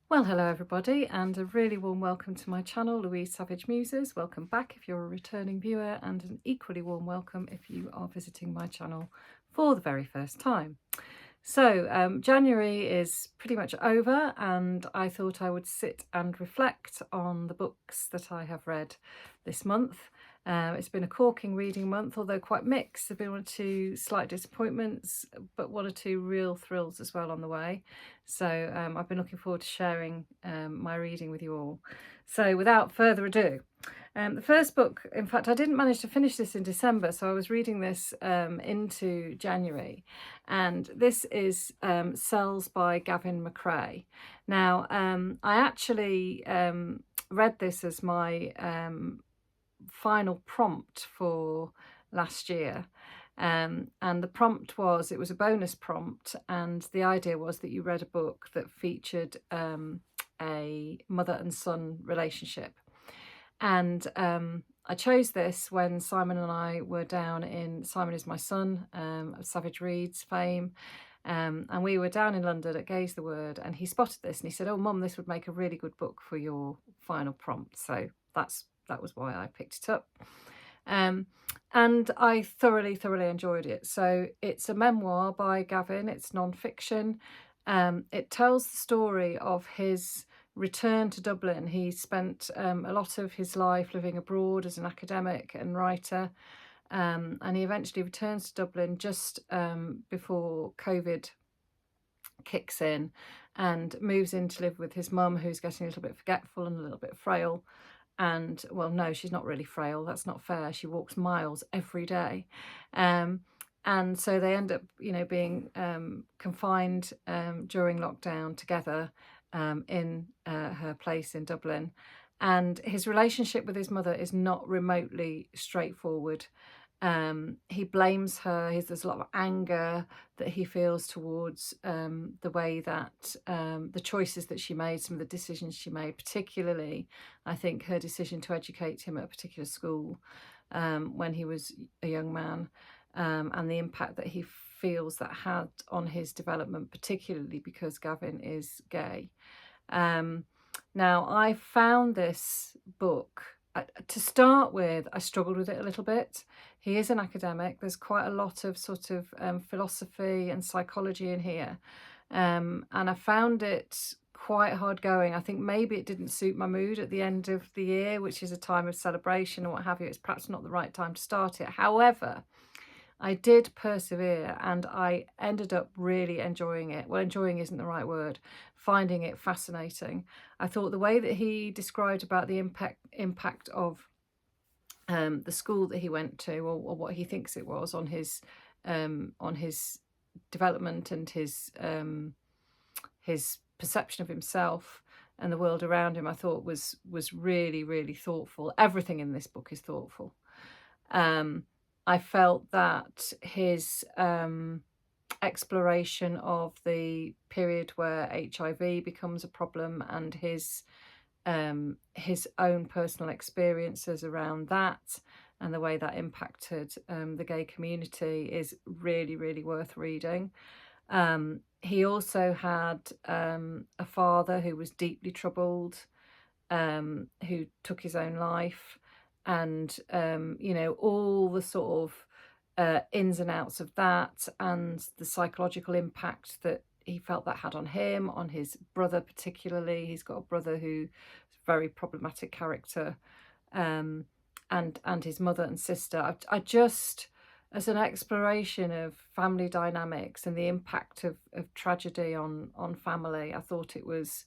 Well, hello everybody, and a really warm welcome to my channel, Louise Savage Muses. Welcome back if you're a returning viewer, and an equally warm welcome if you are visiting my channel for the very first time. So January is pretty much over, and I thought I would sit and reflect on the books that I have read this month. It's been a corking reading month, although quite mixed. There have been one or two slight disappointments, but one or two real thrills as well on the way. So I've been looking forward to sharing my reading with you all. So without further ado, the first book, in fact, I didn't manage to finish this in December, so I was reading this into January. And this is Cells by Gavin McCrae. Now, I actually read this as my final prompt for last year. And the prompt was, it was a bonus prompt, and the idea was that you read a book that featured a mother and son relationship. And I chose this when Simon and I were down in, Simon is my son, of Savage Reads fame, and we were down in London at Gaze the Word, and he spotted this and he said, "Oh Mum, this would make a really good book for your final prompt." So that was why I picked it up. And I thoroughly enjoyed it. So it's a memoir by Gavin, it's non-fiction. It tells the story of his return to Dublin. He spent a lot of his life living abroad as an academic and writer, and he eventually returns to Dublin just before COVID kicks in, and moves in to live with his mum, who's getting a little bit forgetful and a little bit frail. And well, no, she's not really frail, that's not fair, she walks miles every day. And so they end up, being confined during lockdown together in her place in Dublin. And his relationship with his mother is not remotely straightforward. He blames her. There's a lot of anger that he feels towards the way that the choices that she made, some of the decisions she made, particularly I think her decision to educate him at a particular school when he was a young man, and the impact that he feels that had on his development, particularly because Gavin is gay. Now, I found this book, to start with, I struggled with it a little bit. He is an academic. There's quite a lot of sort of philosophy and psychology in here. And I found it quite hard going. I think maybe it didn't suit my mood at the end of the year, which is a time of celebration and what have you. It's perhaps not the right time to start it. However, I did persevere, and I ended up really enjoying it. Well, enjoying isn't the right word. Finding it fascinating. I thought the way that he described about the impact of the school that he went to, or what he thinks it was, on his development and his perception of himself and the world around him, I thought was really thoughtful. Everything in this book is thoughtful. I felt that his exploration of the period where HIV becomes a problem, and his own personal experiences around that and the way that impacted the gay community is really worth reading. He also had a father who was deeply troubled, who took his own life. And, all the sort of ins and outs of that, and the psychological impact that he felt that had on him, on his brother particularly. He's got a brother who's a very problematic character, and his mother and sister. I just, as an exploration of family dynamics and the impact of tragedy on family, I thought it was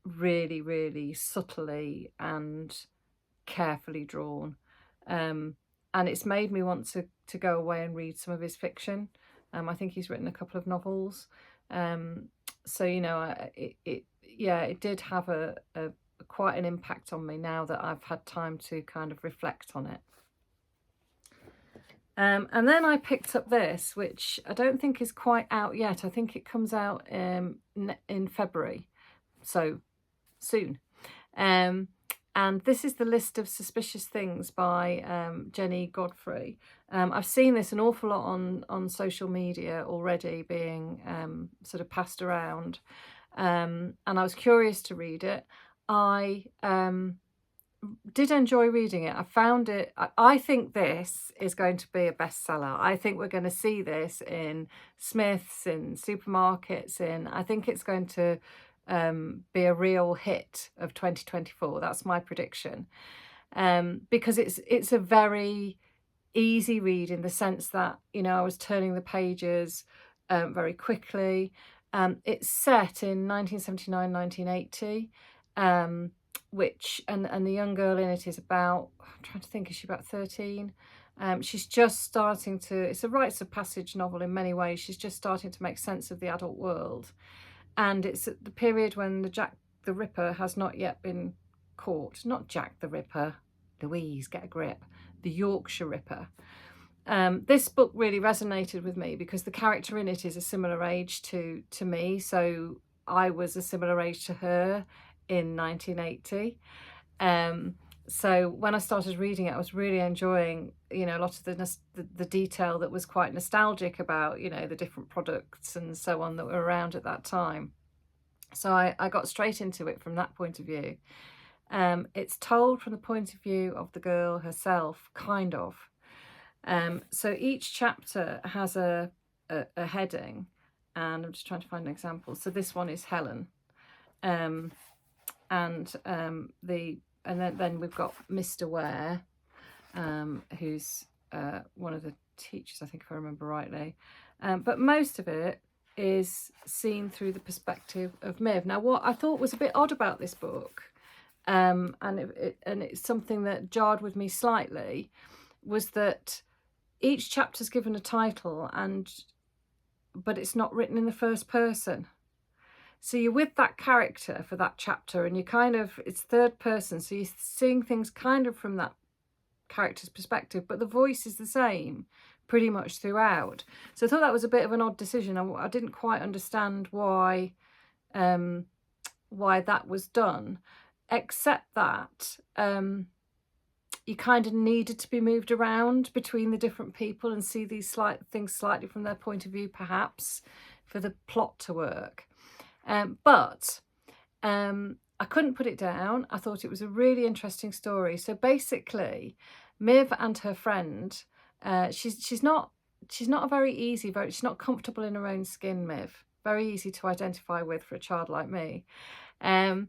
really subtly and carefully drawn, and it's made me want to go away and read some of his fiction. I think he's written a couple of novels, so it did have a quite an impact on me now that I've had time to kind of reflect on it. And then I picked up this, which I don't think is quite out yet. I think it comes out in February, so soon. And this is The List of Suspicious Things by Jennie, Godfrey. I've seen this an awful lot on social media already, being sort of passed around. and I was curious to read it. I did enjoy reading it. I found it, I think this is going to be a bestseller. I think we're going to see this in Smiths, in supermarkets, I think it's going to be a real hit of 2024. That's my prediction. Because it's a very easy read in the sense that, you know, I was turning the pages very quickly. It's set in 1979, 1980. Which and the young girl in it is about, I'm trying to think, is she about 13? She's just starting to, it's a rites of passage novel in many ways. She's just starting to make sense of the adult world, and it's at the period when the Jack the Ripper has not yet been caught. Not Jack the Ripper, Louise, get a grip, the Yorkshire Ripper. This book really resonated with me because the character in it is a similar age to me, so I was a similar age to her in 1980. So when I started reading it, I was really enjoying, you know, a lot of the detail that was quite nostalgic about, you know, the different products and so on that were around at that time. So I got straight into it from that point of view. It's told from the point of view of the girl herself, kind of. So each chapter has a heading, and I'm just trying to find an example. So this one is Helen. Then we've got Mr. Ware, who's one of the teachers, I think, if I remember rightly. But most of it is seen through the perspective of Miv. Now, what I thought was a bit odd about this book, and it's something that jarred with me slightly, was that each chapter's given a title, but it's not written in the first person. So you're with that character for that chapter, and you kind of, it's third person, so you're seeing things kind of from that character's perspective, but the voice is the same pretty much throughout. So I thought that was a bit of an odd decision. I didn't quite understand why that was done, except that you kind of needed to be moved around between the different people and see these things slightly from their point of view, perhaps, for the plot to work. But I couldn't put it down. I thought it was a really interesting story. So basically, Miv and her friend, she's not a very easy, she's not comfortable in her own skin, Miv. Very easy to identify with for a child like me. But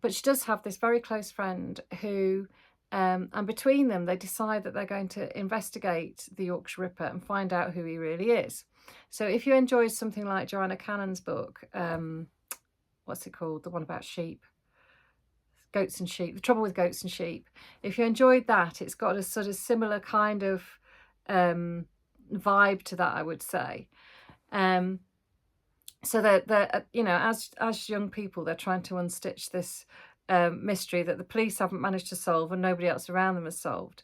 she does have this very close friend who, and between them, they decide that they're going to investigate the Yorkshire Ripper and find out who he really is. So if you enjoyed something like Joanna Cannon's book, what's it called? The one about sheep. Goats and Sheep. The Trouble with Goats and Sheep. If you enjoyed that, it's got a sort of similar kind of vibe to that, I would say. So they're you know, as young people, they're trying to unstitch this mystery that the police haven't managed to solve and nobody else around them has solved.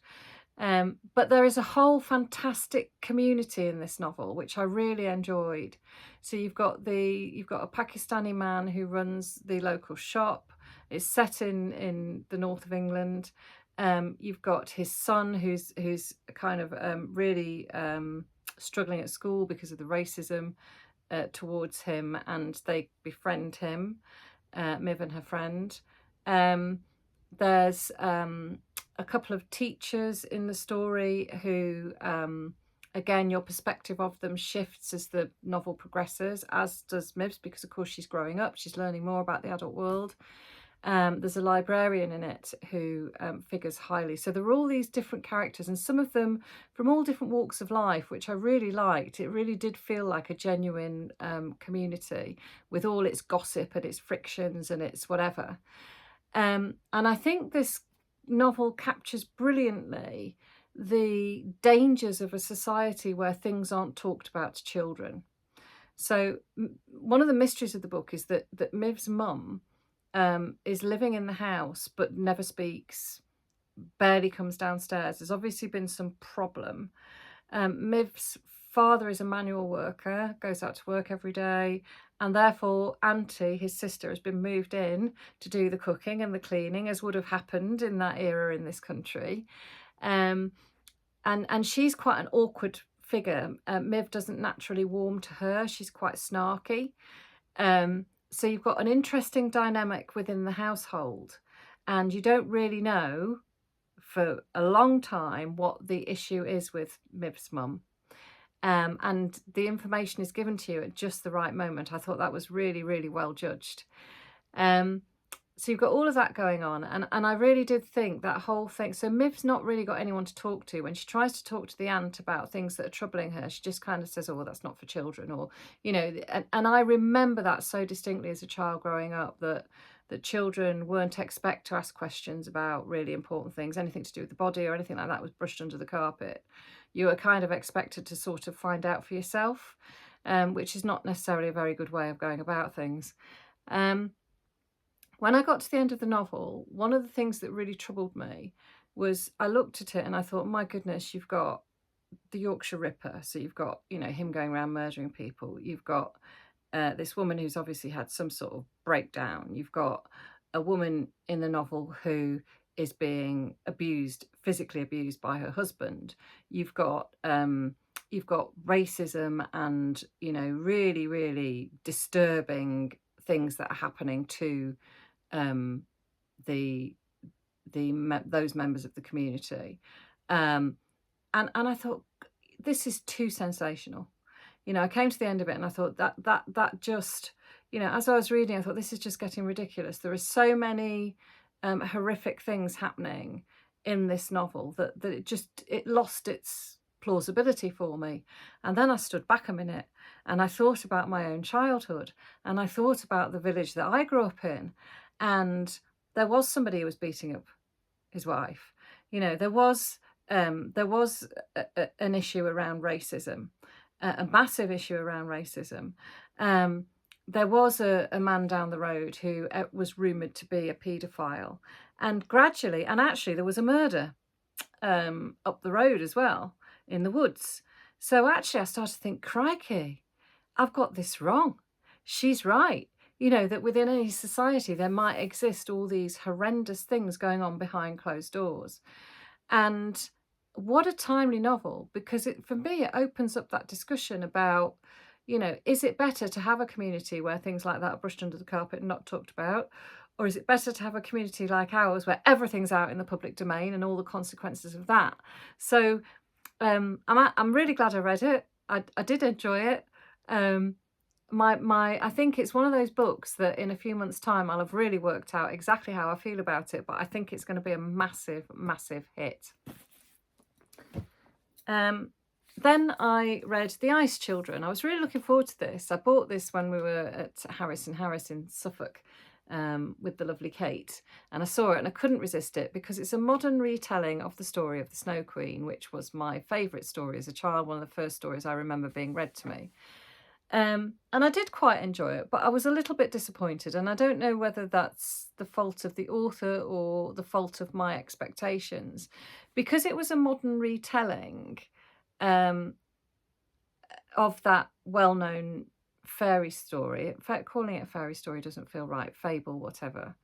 But there is a whole fantastic community in this novel, which I really enjoyed. So you've got a Pakistani man who runs the local shop. It's set in the north of England. You've got his son who's kind of really struggling at school because of the racism towards him, and they befriend him, Miv and her friend. There's a couple of teachers in the story who, again, your perspective of them shifts as the novel progresses, as does Miv's, because of course she's growing up, she's learning more about the adult world. There's a librarian in it who figures highly. So there are all these different characters, and some of them from all different walks of life, which I really liked. It really did feel like a genuine community with all its gossip and its frictions and its whatever. And I think this novel captures brilliantly the dangers of a society where things aren't talked about to children. So one of the mysteries of the book is that Miv's mum is living in the house but never speaks, barely comes downstairs. There's obviously been some problem. Miv's father is a manual worker, goes out to work every day, and therefore Auntie, his sister, has been moved in to do the cooking and the cleaning, as would have happened in that era in this country. And she's quite an awkward figure. Miv doesn't naturally warm to her. She's quite snarky. So you've got an interesting dynamic within the household, and you don't really know for a long time what the issue is with Miv's mum. And the information is given to you at just the right moment. I thought that was really, really well judged. So you've got all of that going on, and I really did think that whole thing. So Miv's not really got anyone to talk to. When she tries to talk to the aunt about things that are troubling her, she just kind of says, oh, well, that's not for children, or, you know, and I remember that so distinctly as a child growing up, that children weren't expected to ask questions about really important things. Anything to do with the body or anything like that was brushed under the carpet. You were kind of expected to sort of find out for yourself, which is not necessarily a very good way of going about things. When I got to the end of the novel, one of the things that really troubled me was I looked at it and I thought, my goodness, you've got the Yorkshire Ripper. So you've got, you know, him going around murdering people. You've got this woman who's obviously had some sort of breakdown. You've got a woman in the novel who is being abused, physically abused by her husband. You've got racism and, you know, really, really disturbing things that are happening to those members of the community, and I thought, this is too sensational. You know, I came to the end of it and I thought that just, you know, as I was reading, I thought, this is just getting ridiculous. There are so many horrific things happening in this novel that it lost its plausibility for me. And then I stood back a minute and I thought about my own childhood, and I thought about the village that I grew up in, and there was somebody who was beating up his wife. You know, there was an issue around racism, a massive issue around racism. There was a man down the road who was rumoured to be a paedophile, and gradually, and actually there was a murder up the road as well, in the woods. So actually I started to think, crikey, I've got this wrong. She's right. You know, that within any society there might exist all these horrendous things going on behind closed doors. And what a timely novel, because for me it opens up that discussion about, you know, is it better to have a community where things like that are brushed under the carpet and not talked about? Or is it better to have a community like ours where everything's out in the public domain and all the consequences of that? So I'm really glad I read it. I did enjoy it. I think it's one of those books that in a few months' time I'll have really worked out exactly how I feel about it, but I think it's going to be a massive, massive hit. Then I read The Ice Children. I was really looking forward to this. I bought this when we were at Harris and Harris in Suffolk with the lovely Kate, and I saw it and I couldn't resist it because it's a modern retelling of the story of the Snow Queen, which was my favourite story as a child, one of the first stories I remember being read to me. And I did quite enjoy it, but I was a little bit disappointed, and I don't know whether that's the fault of the author or the fault of my expectations, because it was a modern retelling of that well-known fairy story. In fact, calling it a fairy story doesn't feel right, fable, whatever,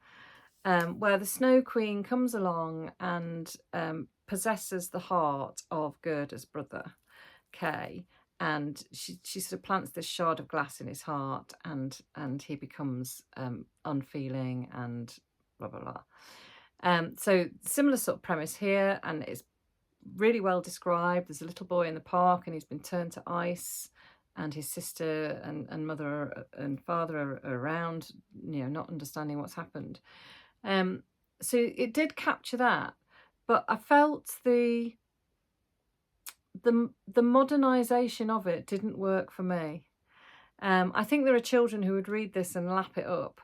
where the Snow Queen comes along and possesses the heart of Gerda's brother, Kay. And she sort of plants this shard of glass in his heart, and he becomes unfeeling and blah, blah, blah. So similar sort of premise here, and it's really well described. There's a little boy in the park and he's been turned to ice, and his sister and mother and father are around, you know, not understanding what's happened. So it did capture that, but I felt the modernisation of it didn't work for me. I think there are children who would read this and lap it up.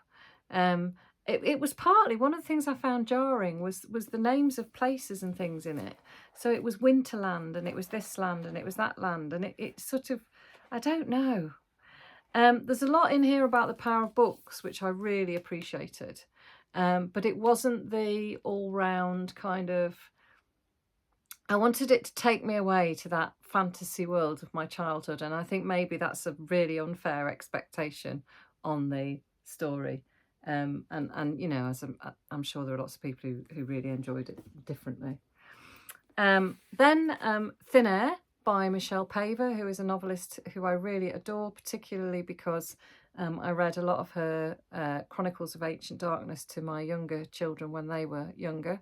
It was partly, one of the things I found jarring was the names of places and things in it. So it was Winterland, and it was this land, and it was that land, and it sort of, I don't know. There's a lot in here about the power of books, which I really appreciated. But it wasn't the all-round kind of, I wanted it to take me away to that fantasy world of my childhood, and I think maybe that's a really unfair expectation on the story. And you know, as I'm sure there are lots of people who really enjoyed it differently. Then Thin Air by Michelle Paver, who is a novelist who I really adore, particularly because I read a lot of her Chronicles of Ancient Darkness to my younger children when they were younger.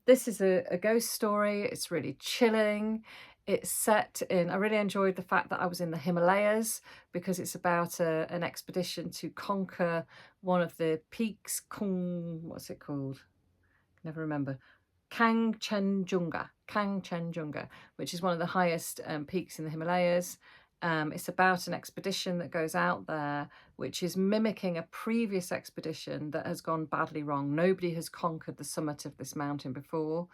This is a ghost story. It's really chilling. It's set in, I really enjoyed the fact that I was in the Himalayas, because it's about an expedition to conquer one of the peaks, what's it called? Never remember. Kangchenjunga, which is one of the highest peaks in the Himalayas. It's about an expedition that goes out there, which is mimicking a previous expedition that has gone badly wrong. Nobody has conquered the summit of this mountain before.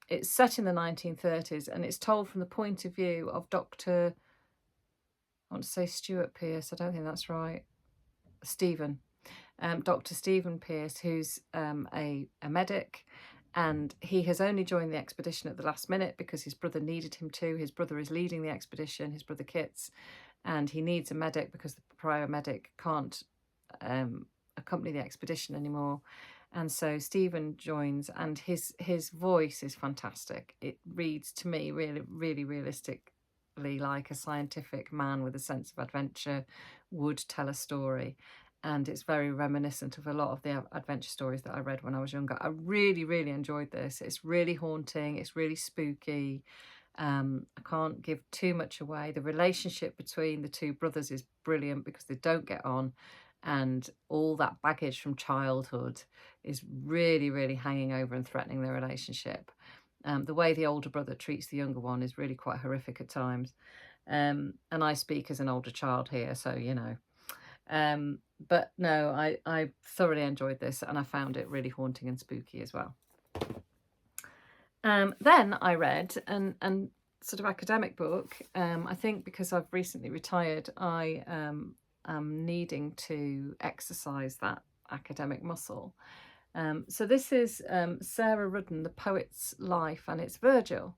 It's set in the 1930s, and it's told from the point of view of Dr. I want to say Stuart Pearce, I don't think that's right. Dr. Stephen Pearce, who's a medic, and he has only joined the expedition at the last minute because his brother needed him to. His brother is leading the expedition, his brother Kits, and he needs a medic because the prior medic can't accompany the expedition anymore. And so Stephen joins, and his voice is fantastic. It reads to me really, really realistically like a scientific man with a sense of adventure would tell a story. And it's very reminiscent of a lot of the adventure stories that I read when I was younger. I really, really enjoyed this. It's really haunting. It's really spooky. I can't give too much away. The relationship between the two brothers is brilliant because they don't get on. And all that baggage from childhood is really, really hanging over and threatening their relationship. The way the older brother treats the younger one is really quite horrific at times. And I speak as an older child here, so, you know. But no, I thoroughly enjoyed this, and I found it really haunting and spooky as well. Then I read an sort of academic book. I think because I've recently retired, I am needing to exercise that academic muscle. So this is Sarah Ruden, The Poet's Life, and it's Virgil.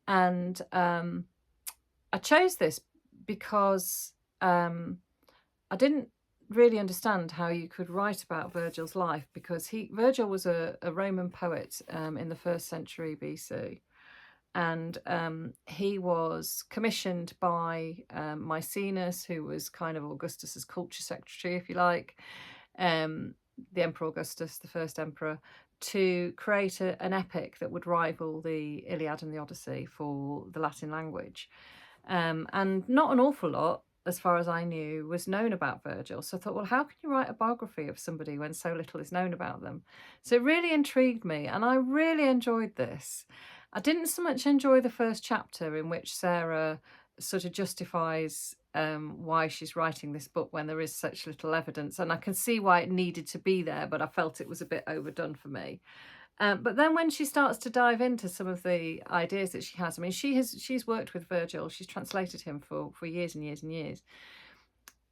And I chose this because I didn't really understand how you could write about Virgil's life, because Virgil was a Roman poet in the 1st century BC, and he was commissioned by Maecenas, who was kind of Augustus's culture secretary, if you like, the Emperor Augustus, the first emperor, to create an epic that would rival the Iliad and the Odyssey for the Latin language. And not an awful lot, as far as I knew, was known about Virgil. So I thought, well, how can you write a biography of somebody when so little is known about them? So it really intrigued me, and I really enjoyed this. I didn't so much enjoy the first chapter, in which Sarah sort of justifies why she's writing this book when there is such little evidence. And I can see why it needed to be there, but I felt it was a bit overdone for me. But then when she starts to dive into some of the ideas that she has, I mean, she's worked with Virgil, she's translated him for years and years and years.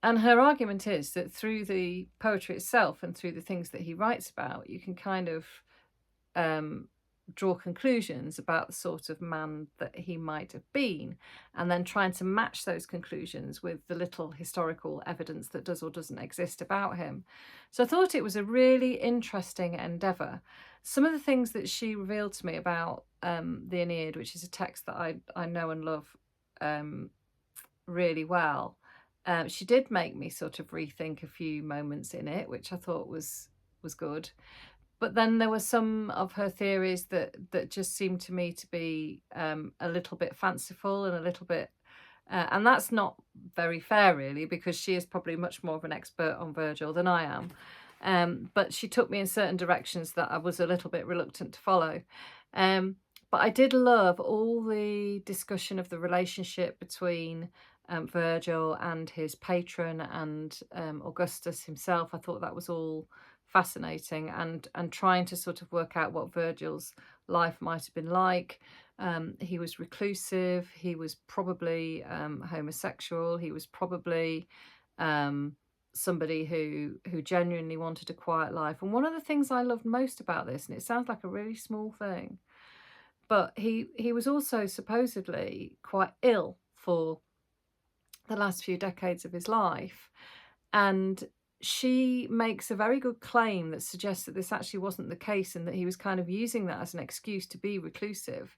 And her argument is that through the poetry itself and through the things that he writes about, you can kind of draw conclusions about the sort of man that he might have been, and then trying to match those conclusions with the little historical evidence that does or doesn't exist about him. So I thought it was a really interesting endeavour. Some of the things that she revealed to me about the Aeneid, which is a text that I know and love really well, she did make me sort of rethink a few moments in it, which I thought was good. But then there were some of her theories that just seemed to me to be a little bit fanciful and a little bit, and that's not very fair really, because she is probably much more of an expert on Virgil than I am. But she took me in certain directions that I was a little bit reluctant to follow. But I did love all the discussion of the relationship between Virgil and his patron and Augustus himself. I thought that was all fascinating, and trying to sort of work out what Virgil's life might have been like. He was reclusive, he was probably homosexual, he was probably somebody who genuinely wanted a quiet life. And one of the things I loved most about this, and it sounds like a really small thing, but he was also supposedly quite ill for the last few decades of his life, and she makes a very good claim that suggests that this actually wasn't the case, and that he was kind of using that as an excuse to be reclusive.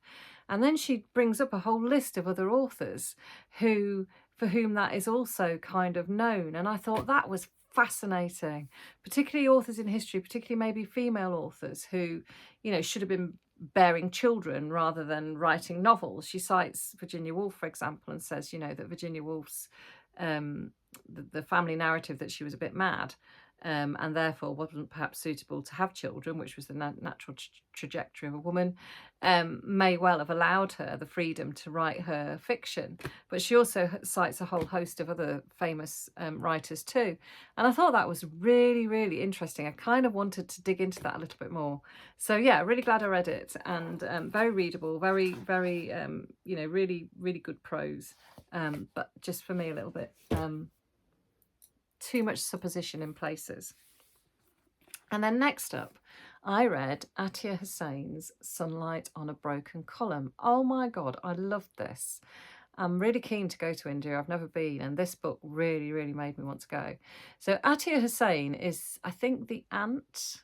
And then she brings up a whole list of other authors who for whom that is also kind of known. And I thought that was fascinating, particularly authors in history, particularly maybe female authors who, you know, should have been bearing children rather than writing novels. She cites Virginia Woolf, for example, and says, you know, that Virginia Woolf's the family narrative that she was a bit mad, and therefore wasn't perhaps suitable to have children, which was the natural trajectory of a woman, may well have allowed her the freedom to write her fiction. But she also cites a whole host of other famous writers too. And I thought that was really, really interesting. I kind of wanted to dig into that a little bit more. So yeah, really glad I read it, and very readable, very, very, you know, really, really good prose. But just for me a little bit too much supposition in places. And then next up, I read Atti Hussein's Sunlight on a Broken Column. Oh my God, I loved this. I'm really keen to go to India. I've never been, and this book really, really made me want to go. So Atti Hussein is, I think, the aunt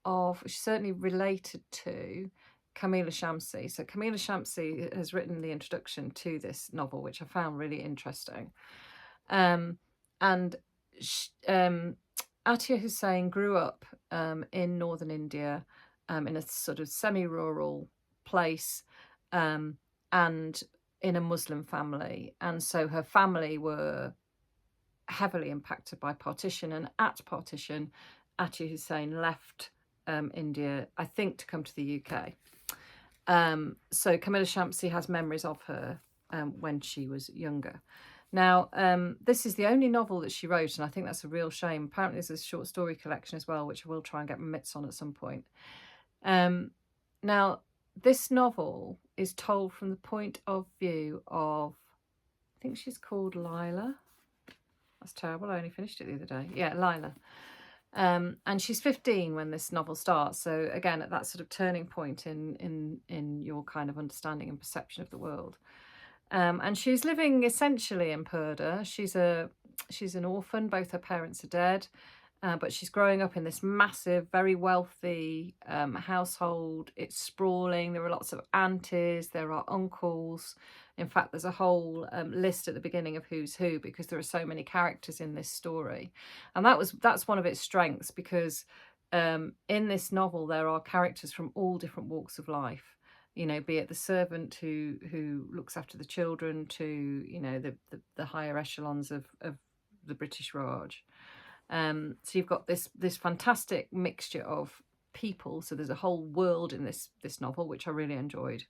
of, she's certainly related to Kamila Shamsi. So Kamila Shamsi has written the introduction to this novel, which I found really interesting. And Atti Hussein grew up in northern India, in a sort of semi-rural place, and in a Muslim family. And so her family were heavily impacted by partition. And at partition, Atti Hussein left India, I think, to come to the UK. So Kamila Shamsi has memories of her when she was younger. Now, this is the only novel that she wrote, and I think that's a real shame. Apparently there's a short story collection as well, which I will try and get my mitts on at some point. Now, this novel is told from the point of view of, I think she's called Lila. That's terrible, I only finished it the other day. Yeah, Lila. And she's 15 when this novel starts. So again, at that sort of turning point in your kind of understanding and perception of the world. And she's living essentially in Purda. She's an orphan. Both her parents are dead, but she's growing up in this massive, very wealthy household. It's sprawling. There are lots of aunties. There are uncles. In fact, there's a whole list at the beginning of who's who, because there are so many characters in this story. And that's one of its strengths, because in this novel there are characters from all different walks of life. You know, be it the servant who looks after the children, to, you know, the higher echelons of the British Raj. So you've got this fantastic mixture of people. So there's a whole world in this novel, which I really enjoyed.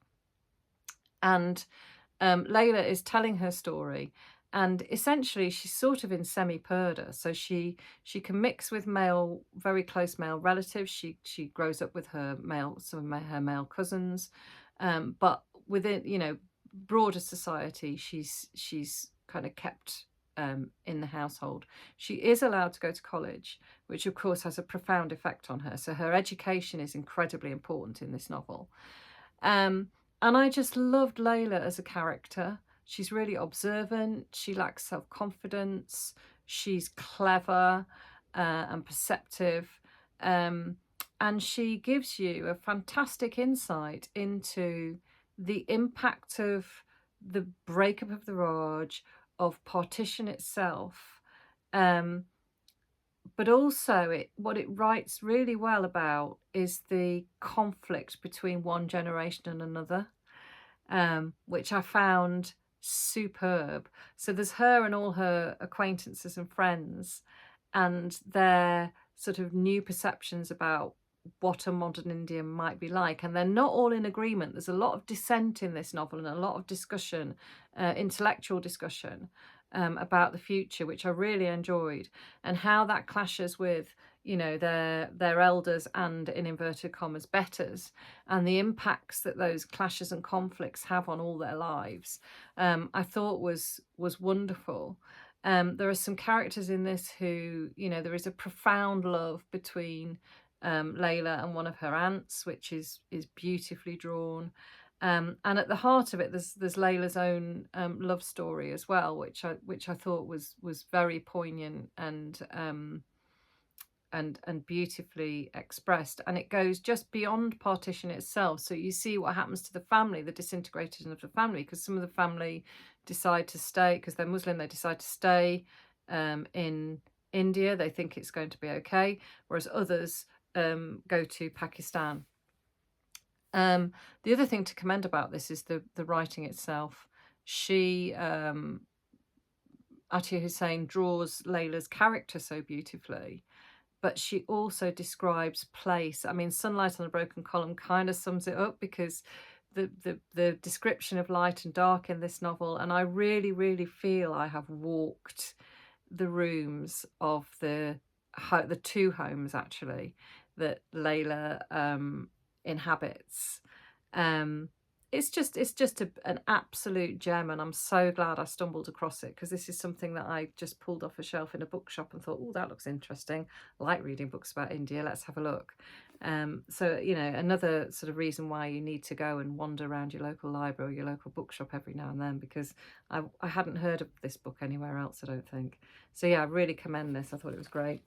And Layla is telling her story, and essentially she's sort of in semi-Purda. So she can mix with very close male relatives. She grows up with some of her male cousins, but within, you know, broader society, she's kind of kept in the household. She is allowed to go to college, which of course has a profound effect on her. So her education is incredibly important in this novel. And I just loved Layla as a character. She's really observant. She lacks self-confidence. She's clever and perceptive. And she gives you a fantastic insight into the impact of the breakup of the Raj, of partition itself. But also what it writes really well about is the conflict between one generation and another, which I found superb. So there's her and all her acquaintances and friends, and their sort of new perceptions about what a modern India might be like, and they're not all in agreement. There's a lot of dissent in this novel, and a lot of discussion, intellectual discussion about the future, which I really enjoyed, and how that clashes with, you know, their elders and, in inverted commas, betters, and the impacts that those clashes and conflicts have on all their lives. I thought was wonderful. There are some characters in this who, you know, there is a profound love between Layla and one of her aunts, which is beautifully drawn. And at the heart of it, there's Layla's own love story as well, which I thought was very poignant and and beautifully expressed, and it goes just beyond partition itself. So you see what happens to the family, the disintegration of the family, because some of the family decide to stay, because they're Muslim, they decide to stay in India. They think it's going to be okay, whereas others go to Pakistan. The other thing to commend about this is the writing itself. She, Atti Hussein, draws Layla's character so beautifully, but she also describes place. I mean, sunlight on a broken column kind of sums it up, because the description of light and dark in this novel, and I really, really feel I have walked the rooms of the two homes actually that Layla inhabits. It's just an absolute gem, and I'm so glad I stumbled across it, because this is something that I just pulled off a shelf in a bookshop and thought, oh, that looks interesting. I like reading books about India, let's have a look. So, you know, another sort of reason why you need to go and wander around your local library or your local bookshop every now and then, because I hadn't heard of this book anywhere else, I don't think. So yeah, I really commend this. I thought it was great.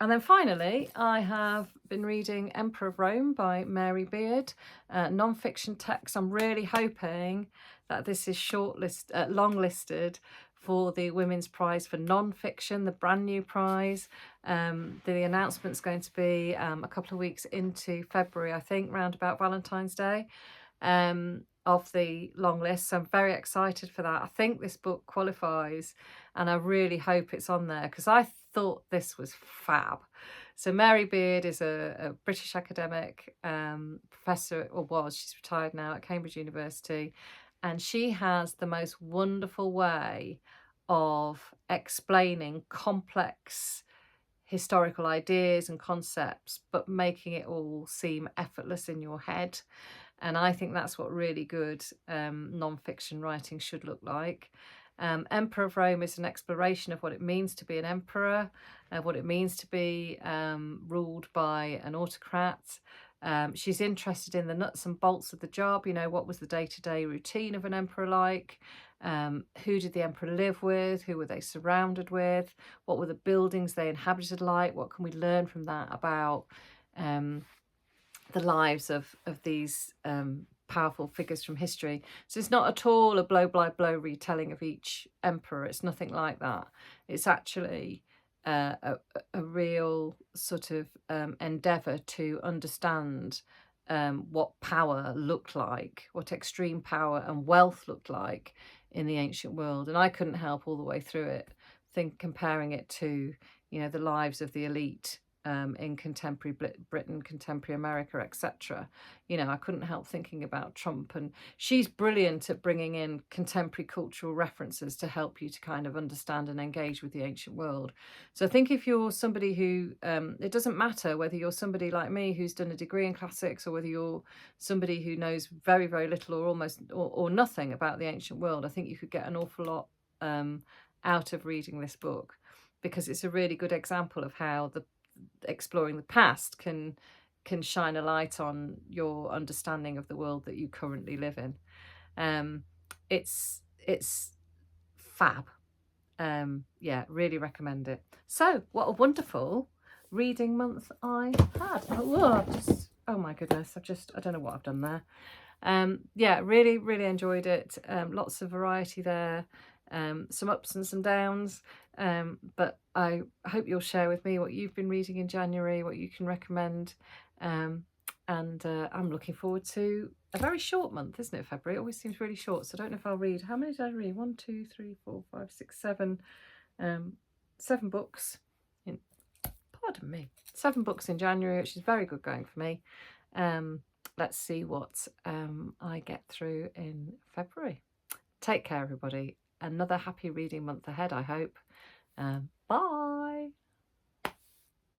And then finally, I have been reading Emperor of Rome by Mary Beard, non-fiction text. I'm really hoping that this is long-listed for the Women's Prize for Non-Fiction, the brand new prize. The announcement's going to be a couple of weeks into February, I think, round about Valentine's Day, of the long list. So I'm very excited for that. I think this book qualifies, and I really hope it's on there, because I thought this was fab. So Mary Beard is a British academic professor, or was, she's retired now, at Cambridge University, and she has the most wonderful way of explaining complex historical ideas and concepts, but making it all seem effortless in your head. And I think that's what really good non-fiction writing should look like. Emperor of Rome is an exploration of what it means to be an emperor, what it means to be ruled by an autocrat. She's interested in the nuts and bolts of the job. You know, what was the day-to-day routine of an emperor like? Who did the emperor live with? Who were they surrounded with? What were the buildings they inhabited like? What can we learn from that about the lives of these powerful figures from history? So it's not at all a blow-by-blow retelling of each emperor. It's nothing like that. It's actually a real sort of endeavour to understand what power looked like, what extreme power and wealth looked like in the ancient world. And I couldn't help all the way through it comparing it to, you know, the lives of the elite in contemporary Britain, contemporary America, etc. You know, I couldn't help thinking about Trump, and she's brilliant at bringing in contemporary cultural references to help you to kind of understand and engage with the ancient world. So I think if you're somebody who, it doesn't matter whether you're somebody like me who's done a degree in classics, or whether you're somebody who knows very, very little or almost or nothing about the ancient world, I think you could get an awful lot out of reading this book, because it's a really good example of how exploring the past can shine a light on your understanding of the world that you currently live in. It's fab. Yeah, really recommend it. So what a wonderful reading month I had. Oh my goodness, I don't know what I've done there. Yeah, really enjoyed it. Lots of variety there. Some ups and some downs, but I hope you'll share with me what you've been reading in January, what you can recommend, and I'm looking forward to a very short month, isn't it? February, it always seems really short, so I don't know if I'll read. How many did I read? 1, 2, 3, 4, 5, 6, 7 7 books in, pardon me, 7 books in January, which is very good going for me. Let's see what I get through in February. Take care, everybody. Another happy reading month ahead, I hope. Bye.